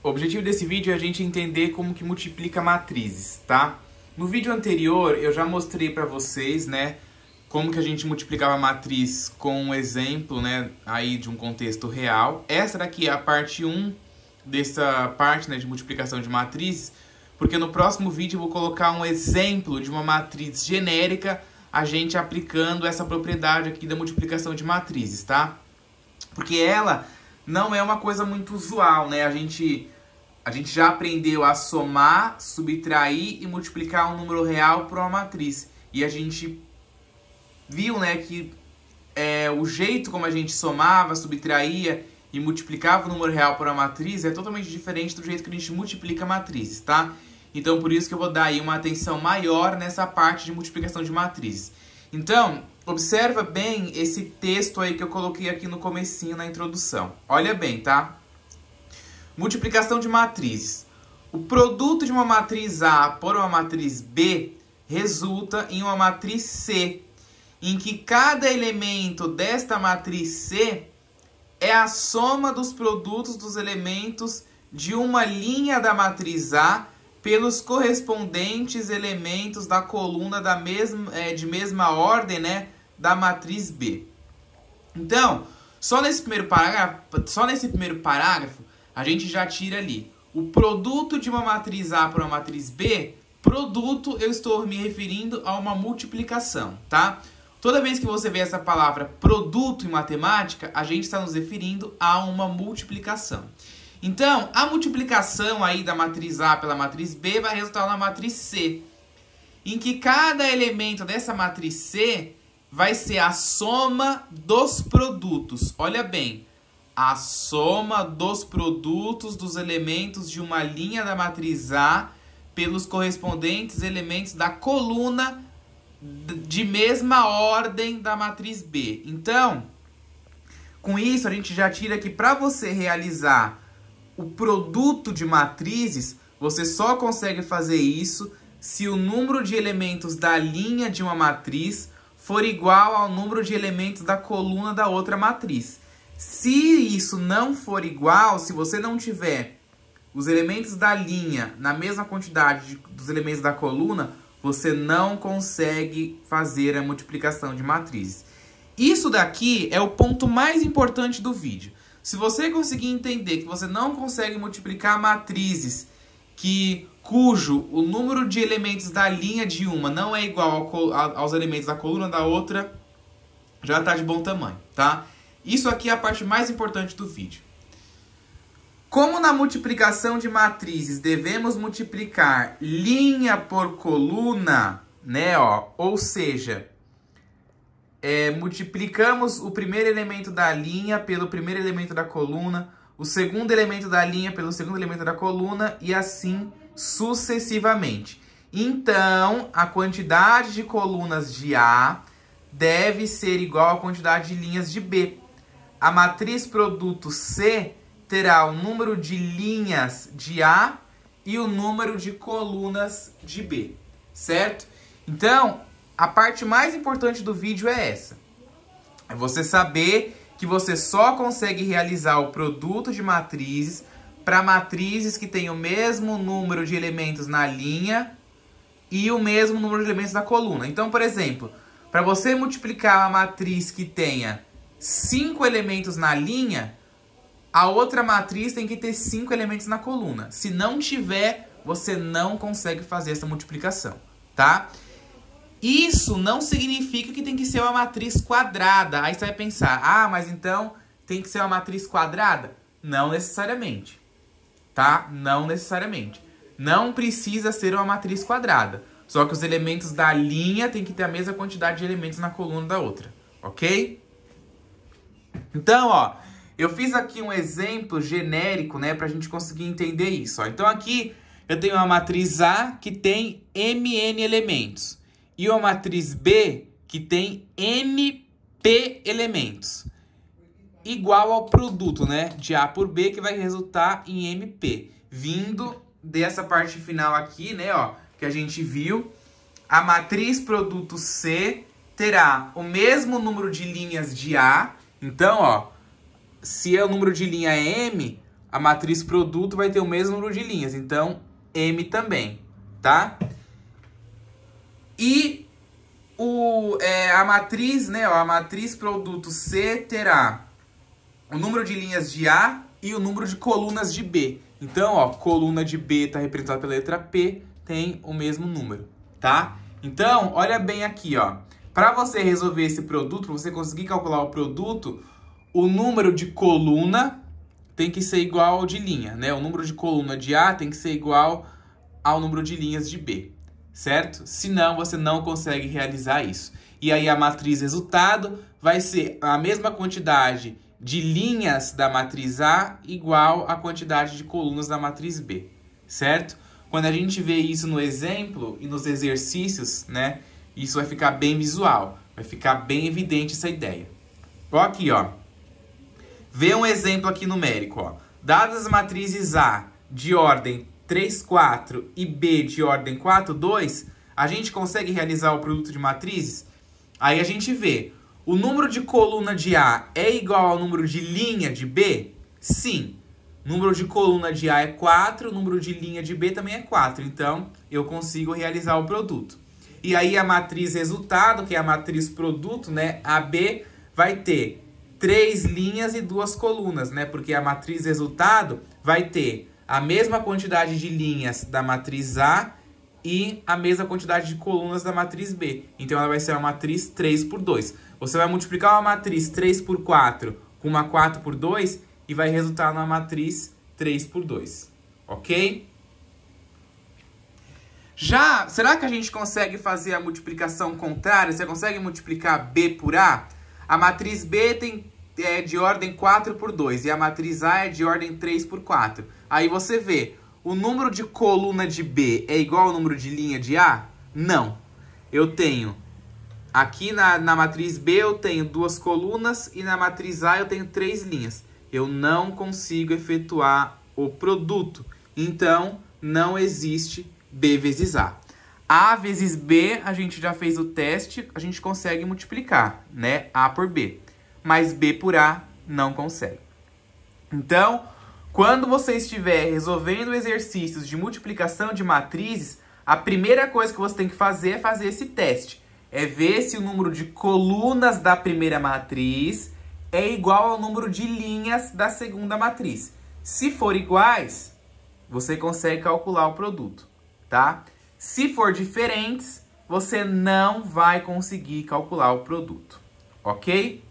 O objetivo desse vídeo é a gente entender como que multiplica matrizes, tá? No vídeo anterior eu já mostrei para vocês, né, como que a gente multiplicava a matriz com um exemplo, né, aí de um contexto real. Essa daqui é a parte 1 dessa parte, né, de multiplicação de matrizes, porque no próximo vídeo eu vou colocar um exemplo de uma matriz genérica, a gente aplicando essa propriedade aqui da multiplicação de matrizes, tá? Porque ela não é uma coisa muito usual, né? A gente já aprendeu a somar, subtrair e multiplicar um número real por uma matriz. E a gente viu, né, que o jeito como a gente somava, subtraía e multiplicava o número real por uma matriz é totalmente diferente do jeito que a gente multiplica matrizes, tá? Então, por isso que eu vou dar aí uma atenção maior nessa parte de multiplicação de matrizes. Então, observa bem esse texto aí que eu coloquei aqui no comecinho, na introdução. Olha bem, tá? Multiplicação de matrizes. O produto de uma matriz A por uma matriz B resulta em uma matriz C, em que cada elemento desta matriz C é a soma dos produtos dos elementos de uma linha da matriz A pelos correspondentes elementos da coluna de mesma ordem, né, da matriz B. Então, só nesse primeiro parágrafo, a gente já tira ali o produto de uma matriz A para uma matriz B. Produto, eu estou me referindo a uma multiplicação, tá? Toda vez que você vê essa palavra produto em matemática, a gente está nos referindo a uma multiplicação. Então, a multiplicação aí da matriz A pela matriz B vai resultar na matriz C, em que cada elemento dessa matriz C vai ser a soma dos produtos. Olha bem, a soma dos produtos dos elementos de uma linha da matriz A pelos correspondentes elementos da coluna de mesma ordem da matriz B. Então, com isso a gente já tira que para você realizar o produto de matrizes, você só consegue fazer isso se o número de elementos da linha de uma matriz for igual ao número de elementos da coluna da outra matriz. Se isso não for igual, se você não tiver os elementos da linha na mesma quantidade dos elementos da coluna, você não consegue fazer a multiplicação de matrizes. Isso daqui é o ponto mais importante do vídeo. Se você conseguir entender que você não consegue multiplicar matrizes cujo o número de elementos da linha de uma não é igual aos elementos da coluna da outra, já está de bom tamanho, tá? Isso aqui é a parte mais importante do vídeo. Como na multiplicação de matrizes devemos multiplicar linha por coluna, né, ó, ou seja, multiplicamos o primeiro elemento da linha pelo primeiro elemento da coluna, o segundo elemento da linha pelo segundo elemento da coluna e assim sucessivamente. Então, a quantidade de colunas de A deve ser igual à quantidade de linhas de B. A matriz produto C terá o número de linhas de A e o número de colunas de B, certo? Então, a parte mais importante do vídeo é essa. É você saber que você só consegue realizar o produto de matrizes para matrizes que têm o mesmo número de elementos na linha e o mesmo número de elementos na coluna. Então, por exemplo, para você multiplicar uma matriz que tenha 5 elementos na linha, a outra matriz tem que ter 5 elementos na coluna. Se não tiver, você não consegue fazer essa multiplicação, tá? Isso não significa que tem que ser uma matriz quadrada. Aí você vai pensar, ah, mas então tem que ser uma matriz quadrada? Não necessariamente, tá? Não necessariamente. Não precisa ser uma matriz quadrada. Só que os elementos da linha tem que ter a mesma quantidade de elementos na coluna da outra, ok? Então, ó, eu fiz aqui um exemplo genérico, né, pra gente conseguir entender isso, ó. Então aqui eu tenho uma matriz A que tem mn elementos e uma matriz B que tem np elementos, igual ao produto, né, de A por B, que vai resultar em MP. Vindo dessa parte final aqui, né, ó, que a gente viu, a matriz produto C terá o mesmo número de linhas de A. Então, ó, se o número de linha é M, a matriz produto vai ter o mesmo número de linhas, então M também, tá? E a matriz, né, a matriz produto C terá o número de linhas de A e o número de colunas de B. Então, ó, coluna de B está representada pela letra P, tem o mesmo número, tá? Então, olha bem aqui, ó. Para você resolver esse produto, para você conseguir calcular o produto, o número de coluna tem que ser igual ao de linha, né? O número de coluna de A tem que ser igual ao número de linhas de B, certo? Senão, você não consegue realizar isso. E aí, a matriz resultado vai ser a mesma quantidade de linhas da matriz A igual à quantidade de colunas da matriz B, certo? Quando a gente vê isso no exemplo e nos exercícios, né? Isso vai ficar bem visual, vai ficar bem evidente essa ideia. Ó aqui, ó. Vê um exemplo aqui numérico, ó. Dadas as matrizes A de ordem 3, 4 e B de ordem 4, 2, a gente consegue realizar o produto de matrizes? Aí a gente vê, o número de coluna de A é igual ao número de linha de B? Sim. Número de coluna de A é 4, o número de linha de B também é 4. Então, eu consigo realizar o produto. E aí, a matriz resultado, que é a matriz produto, né? AB vai ter 3 linhas e 2 colunas, né? Porque a matriz resultado vai ter a mesma quantidade de linhas da matriz A e a mesma quantidade de colunas da matriz B. Então, ela vai ser uma matriz 3 por 2. Você vai multiplicar uma matriz 3 por 4 com uma 4 por 2 e vai resultar numa matriz 3 por 2. Ok? Já, será que a gente consegue fazer a multiplicação contrária? Você consegue multiplicar B por A? A matriz B é de ordem 4 por 2 e a matriz A é de ordem 3 por 4. Aí você vê, o número de coluna de B é igual ao número de linha de A? Não. Eu tenho, aqui na matriz B eu tenho 2 colunas e na matriz A eu tenho 3 linhas. Eu não consigo efetuar o produto. Então, não existe B vezes A. A vezes B, a gente já fez o teste, a gente consegue multiplicar, né? A por B. Mas B por A, não consegue. Então, quando você estiver resolvendo exercícios de multiplicação de matrizes, a primeira coisa que você tem que fazer é fazer esse teste. É ver se o número de colunas da primeira matriz é igual ao número de linhas da segunda matriz. Se for iguais, você consegue calcular o produto, tá? Se for diferentes, você não vai conseguir calcular o produto, ok?